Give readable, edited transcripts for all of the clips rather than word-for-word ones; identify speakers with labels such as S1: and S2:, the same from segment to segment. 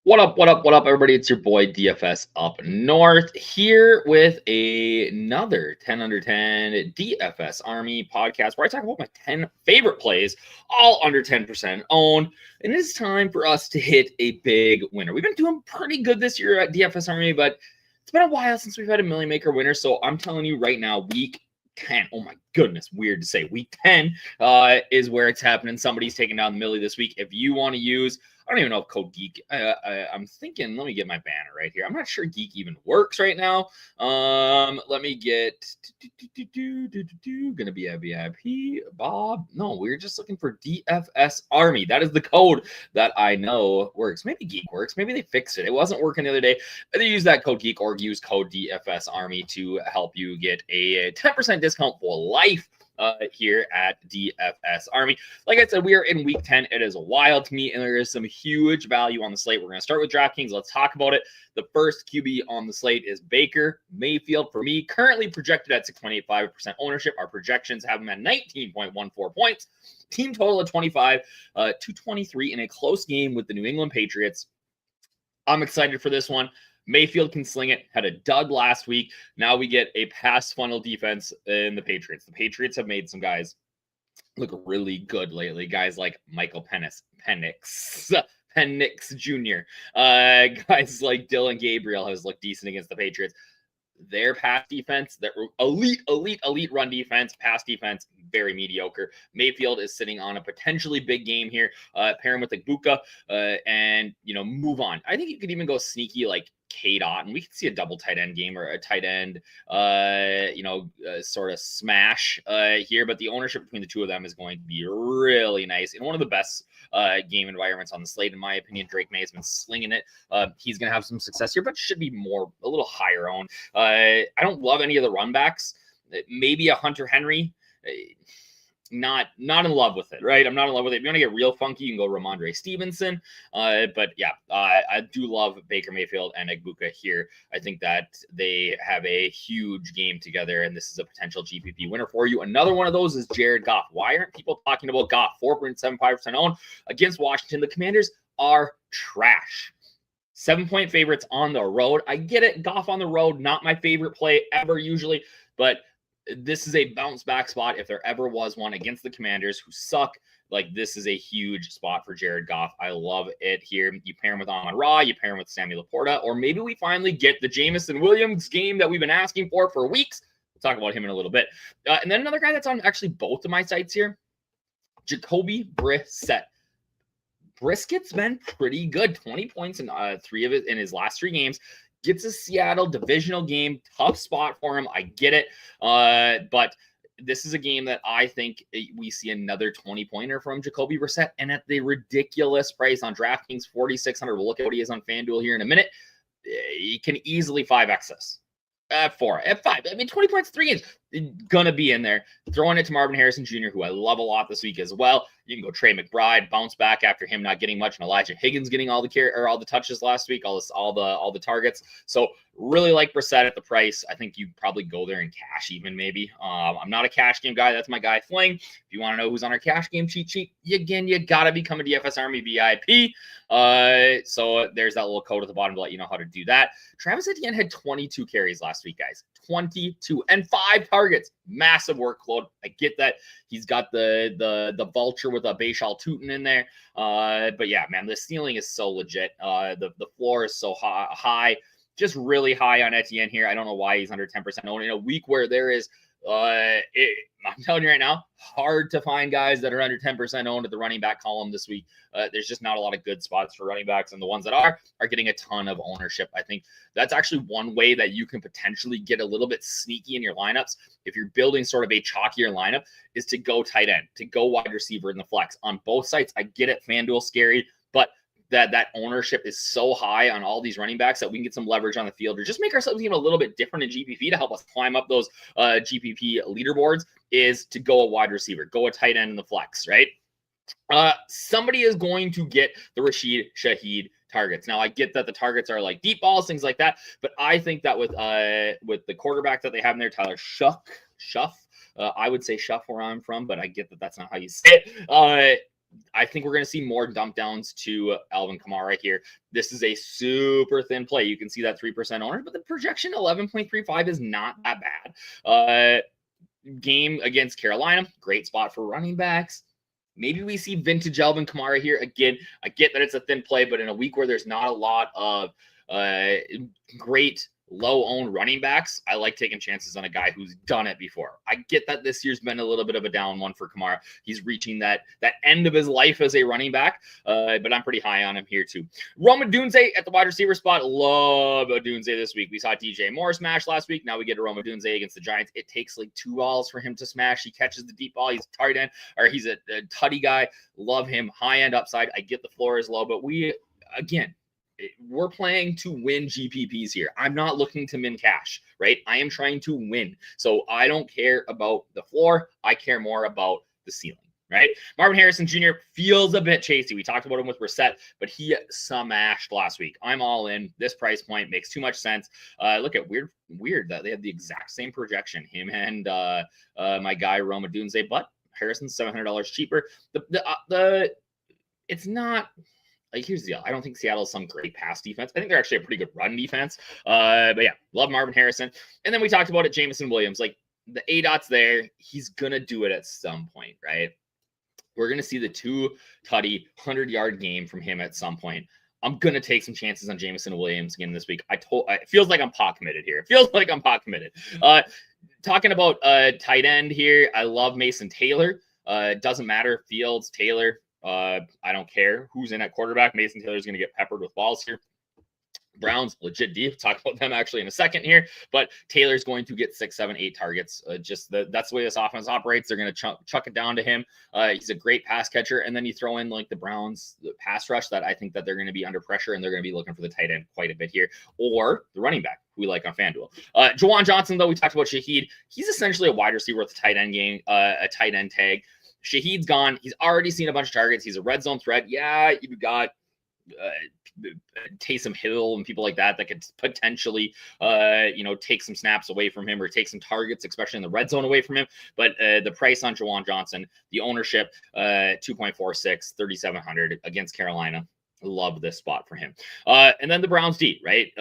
S1: What up, what up, what up, everybody? It's your boy DFS up north here with another 10 under 10 DFS Army podcast where I talk about my 10 favorite plays, all under 10% owned. And it's time for us to hit a big winner. We've been doing pretty good this year at DFS Army, but it's been a while since we've had a million maker winner. So I'm telling you right now, week 10. Oh my goodness, weird to say. Week 10 is where it's happening. Somebody's taking down the Millie this week. If you want to use, I don't even know if Code Geek, I'm thinking, let me get my banner right here. I'm not sure Geek even works right now. Let me get, gonna be a VIP, Bob. No, we're just looking for DFS Army. That is the code that I know works. Maybe Geek works. Maybe they fixed it. It wasn't working the other day. Either use that code Geek or use code DFS Army to help you get a 10% discount for life here at DFS Army. Like I said, we are in week 10. It is wild to me, and there is some huge value on the slate. We're going to start with DraftKings. Let's talk about it. The first QB on the slate is Baker Mayfield. For me, currently projected at 6.85% ownership. Our projections have him at 19.14 points. Team total of 25, 223 in a close game with the New England Patriots. I'm excited for this one. Mayfield can sling it, had a dud last week. Now we get a pass funnel defense in the Patriots. The Patriots have made some guys look really good lately. Guys like Michael Penix Jr. Guys like Dylan Gabriel has looked decent against the Patriots. Their pass defense, their elite run defense, pass defense, very mediocre. Mayfield is sitting on a potentially big game here. Pair him with Ibuka and, move on. I think you could even go sneaky like K-Dot, and we can see a double tight end game or a tight end, sort of smash here. But the ownership between the two of them is going to be really nice. And one of the best game environments on the slate, in my opinion. Drake May has been slinging it. He's going to have some success here, but should be a little higher owned. I don't love any of the run backs. Maybe a Hunter Henry. Not in love with it, right? I'm not in love with it. If you want to get real funky, you can go Ramondre Stevenson. But yeah, I do love Baker Mayfield and Ibuka here. I think that they have a huge game together, and this is a potential GPP winner for you. Another one of those is Jared Goff. Why aren't people talking about Goff? 4.75% owned against Washington. The Commanders are trash. 7-point favorites on the road. I get it. Goff on the road, not my favorite play ever usually, but this is a bounce back spot if there ever was one against the Commanders who suck. Like, this is a huge spot for Jared Goff. I love it here. You pair him with Amon-Ra, you pair him with Sammy Laporta, or maybe we finally get the Jameson Williams game that we've been asking for weeks. We'll talk about him in a little bit. And then another guy that's on actually both of my sites here, Jacoby Brissett. Brisket's been pretty good. 20 points in his last 3 games. Gets a Seattle divisional game, tough spot for him. I get it. But this is a game that I think we see another 20-pointer from Jacoby Brissett, and at the ridiculous price on DraftKings, $4,600. We'll look at what he is on FanDuel here in a minute. You can easily 5x this. At 4, at 5. I mean, 20 points, 3 games. Gonna be in there. Throwing it to Marvin Harrison Jr., who I love a lot this week as well. You can go Trey McBride, bounce back after him not getting much, and Elijah Higgins getting all the touches last week, all the targets. So really like Brissett at the price. I think you probably go there in cash even maybe. I'm not a cash game guy. That's my guy Fling. If you want to know who's on our cash game cheat sheet, you gotta become a DFS Army VIP. So there's that little code at the bottom to let you know how to do that. Travis Etienne had 22 carries last week, guys. 22 and 5 targets. Massive workload. I get that he's got the vulture with a Bayshal Tootin in there. But yeah, man, the ceiling is so legit. The floor is so high. Just really high on Etienne here. I don't know why he's under 10% owned in a week where there is I'm telling you right now, hard to find guys that are under 10% owned at the running back column this week. There's just not a lot of good spots for running backs, and the ones that are getting a ton of ownership. I think that's actually one way that you can potentially get a little bit sneaky in your lineups if you're building sort of a chalkier lineup, is to go tight end, to go wide receiver in the flex. On both sites, I get it, FanDuel scary, but that ownership is so high on all these running backs that we can get some leverage on the field or just make ourselves even a little bit different in GPP to help us climb up those GPP leaderboards, is to go a wide receiver, go a tight end in the flex, right? Somebody is going to get the Rashid Shaheed targets. Now, I get that the targets are like deep balls, things like that, but I think that with the quarterback that they have in there, Tyler Shuff, I would say Shuff where I'm from, but I get that that's not how you say it. I think we're going to see more dump downs to Alvin Kamara here. This is a super thin play. You can see that 3% owner, but the projection 11.35 is not that bad. Game against Carolina, great spot for running backs. Maybe we see vintage Alvin Kamara here. Again, I get that it's a thin play, but in a week where there's not a lot of great low-owned running backs, I like taking chances on a guy who's done it before. I get that this year's been a little bit of a down one for Kamara. He's reaching that end of his life as a running back, but I'm pretty high on him here too. Rome Odunze at the wide receiver spot. Love Odunze this week. We saw DJ Moore smash last week. Now we get a Rome Odunze against the Giants. It takes like 2 balls for him to smash. He catches the deep ball. He's tight end, or he's a tutty guy. Love him. High-end upside. I get the floor is low, but we're playing to win GPPs here. I'm not looking to min cash, right? I am trying to win. So I don't care about the floor. I care more about the ceiling, right? Marvin Harrison Jr. feels a bit chasey. We talked about him with Brissett, but he smashed last week. I'm all in. This price point makes too much sense. Look at weird that they have the exact same projection, him and my guy Rome Odunze, but Harrison's $700 cheaper. It's not. Here's the deal. I don't think Seattle's some great pass defense. I think they're actually a pretty good run defense. But yeah, love Marvin Harrison. And then we talked about it, Jameson Williams. Like the A-dot's there. He's going to do it at some point, right? We're going to see the 2-tutty 100-yard game from him at some point. I'm going to take some chances on Jameson Williams again this week. It feels like I'm pot committed here. It feels like I'm pot committed. Talking about tight end here, I love Mason Taylor. It doesn't matter. Fields, Taylor. I don't care who's in at quarterback. Mason Taylor is going to get peppered with balls here. Browns, legit deep. Talk about them actually in a second here. But Taylor's going to get 6, 7, 8 targets. That's the way this offense operates. They're going to chuck it down to him. He's a great pass catcher. And then you throw in like the Browns pass rush that I think that they're going to be under pressure and they're going to be looking for the tight end quite a bit here. Or the running back we like on FanDuel. Juwan Johnson, though, we talked about Shaheed. He's essentially a wide receiver with a tight end game, a tight end tag. Shaheed's gone. He's already seen a bunch of targets. He's a red zone threat. Yeah, you've got Taysom Hill and people like that could potentially, take some snaps away from him or take some targets, especially in the red zone away from him. But the price on Juwan Johnson, the ownership, 2.46, 3,700 against Carolina. Love this spot for him. And then the Browns D, right?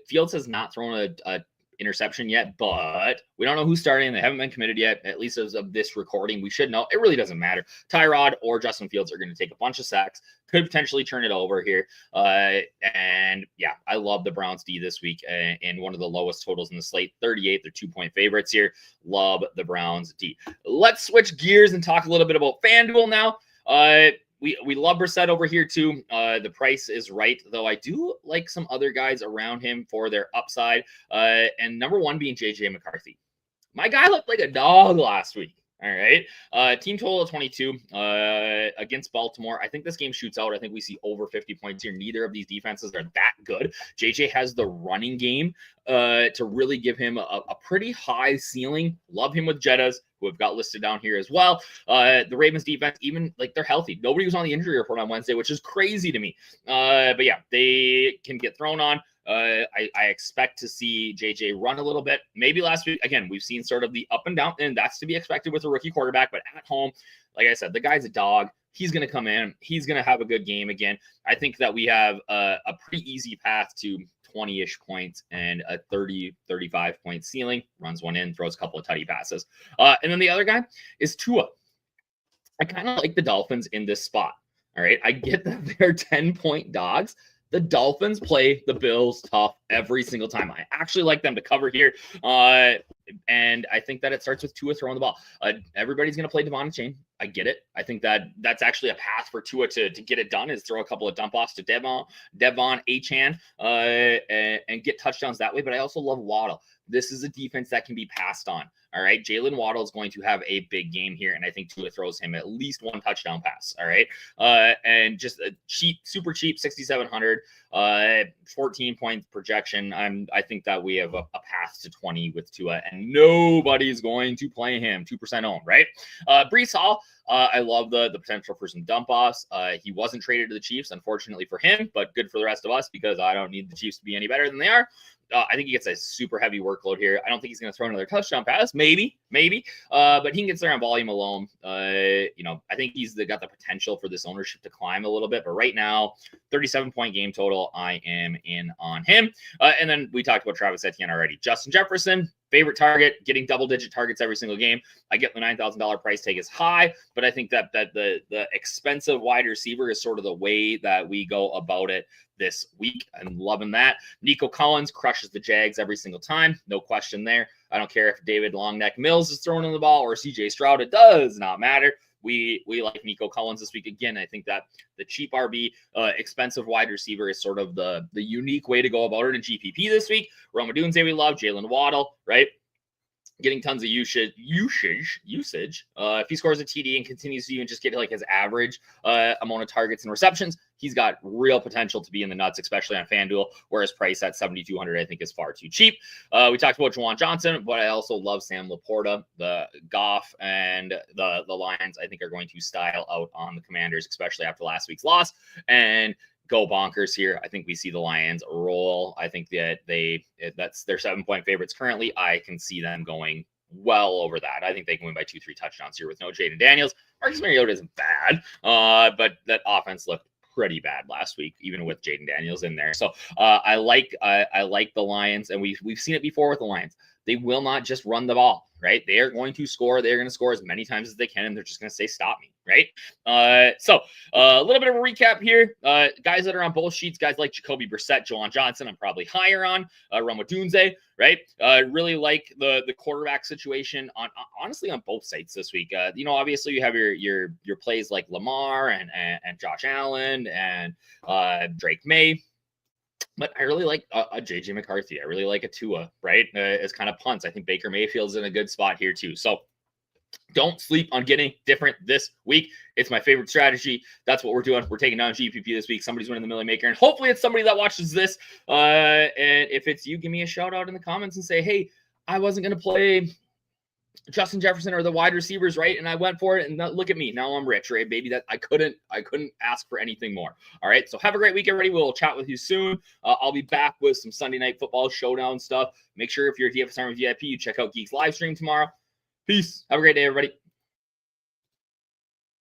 S1: Fields has not thrown a interception yet, but we don't know who's starting. They haven't been committed yet, at least as of this recording. We should know. It really doesn't matter. Tyrod or Justin Fields are going to take a bunch of sacks, could potentially turn it over here. And yeah, I love the Browns D this week and one of the lowest totals in the slate, 38. They're 2-point favorites here. Love the Browns D. Let's switch gears and talk a little bit about FanDuel now. We love Brissett over here too. The price is right, though I do like some other guys around him for their upside. And number one being JJ McCarthy. My guy looked like a dog last week. All right. Team total of 22 against Baltimore. I think this game shoots out. I think we see over 50 points here. Neither of these defenses are that good. JJ has the running game to really give him a pretty high ceiling. Love him with Jettas, who have got listed down here as well. The Ravens defense, even like they're healthy. Nobody was on the injury report on Wednesday, which is crazy to me. But yeah, they can get thrown on. I expect to see JJ run a little bit. Maybe last week, again, we've seen sort of the up and down, and that's to be expected with a rookie quarterback. But at home, like I said, the guy's a dog. He's going to come in. He's going to have a good game again. I think that we have a pretty easy path to 20-ish points and a 35 point ceiling. Runs one in, throws a couple of tutty passes. And then the other guy is Tua. I kind of like the Dolphins in this spot. All right. I get that they're 10-point dogs. The Dolphins play the Bills tough every single time. I actually like them to cover here. And I think that it starts with Tua throwing the ball. Everybody's going to play Devon Chain. I get it. I think that that's actually a path for Tua to get it done, is throw a couple of dump offs to Devon Achane and get touchdowns that way. But I also love Waddle. This is a defense that can be passed on. All right. Jalen Waddle is going to have a big game here. And I think Tua throws him at least one touchdown pass. All right. And just a cheap, super cheap, 6,700, 14-point projection. I think that we have a path to 20 with Tua, and nobody's going to play him. 2% owned, right? Breece Hall. I love the potential for some dump offs. He wasn't traded to the Chiefs, unfortunately for him, but good for the rest of us because I don't need the Chiefs to be any better than they are. I think he gets a super heavy workload here. I don't think he's going to throw another touchdown pass. maybe. But he can get there on volume alone. I think he's got the potential for this ownership to climb a little bit. But right now, 37-point game total, I am in on him. And then we talked about Travis Etienne already. Justin Jefferson, favorite target, getting double-digit targets every single game. I get the $9,000 price tag is high, but I think that the expensive wide receiver is sort of the way that we go about it this week. I'm loving that. Nico Collins crushes the Jags every single time. No question there. I don't care if David Longneck Mills is throwing in the ball or CJ Stroud. It does not matter. We like Nico Collins this week. Again, I think that the cheap RB, expensive wide receiver is sort of the unique way to go about it in GPP this week. Rome Odunze we love. Jalen Waddle, right? Getting tons of usage. If he scores a TD and continues to even just get like his average amount of targets and receptions, he's got real potential to be in the nuts, especially on FanDuel, where his price at $7,200 I think is far too cheap. We talked about Juwan Johnson, but I also love Sam Laporta. The Goff and the Lions I think are going to style out on the Commanders, especially after last week's loss, and go bonkers here. I think we see the Lions roll. I think that that's their 7-point favorites currently. I can see them going well over that. I think they can win by 2-3 touchdowns here with no Jaden Daniels. Marcus Mariota isn't bad, but that offense looked pretty bad last week, even with Jaden Daniels in there. So I like the Lions, and we've seen it before with the Lions. They will not just run the ball, right? They are going to score. They're going to score as many times as they can, and they're just going to say, stop me, right? So a little bit of a recap here. Guys that are on both sheets, guys like Jacoby Brissett, Juwan Johnson, I'm probably higher on. Rome Odunze, right? Really like the quarterback situation honestly on both sites this week. Obviously you have your plays like Lamar and Josh Allen and Drake May. But I really like a JJ McCarthy. I really like a Tua, right? As kind of punts. I think Baker Mayfield's in a good spot here too. So don't sleep on getting different this week. It's my favorite strategy. That's what we're doing. We're taking down GPP this week. Somebody's winning the Millie Maker, and hopefully it's somebody that watches this. And if it's you, give me a shout out in the comments and say, hey, I wasn't going to play Justin Jefferson or the wide receivers, right? And I went for it, and look at me. Now I'm rich, right, baby? That I couldn't ask for anything more. All right. So have a great week, everybody. We'll chat with you soon. I'll be back with some Sunday Night Football showdown stuff. Make sure if you're a DFS Army VIP, you check out Geeks live stream tomorrow. Peace. Have a great day, everybody.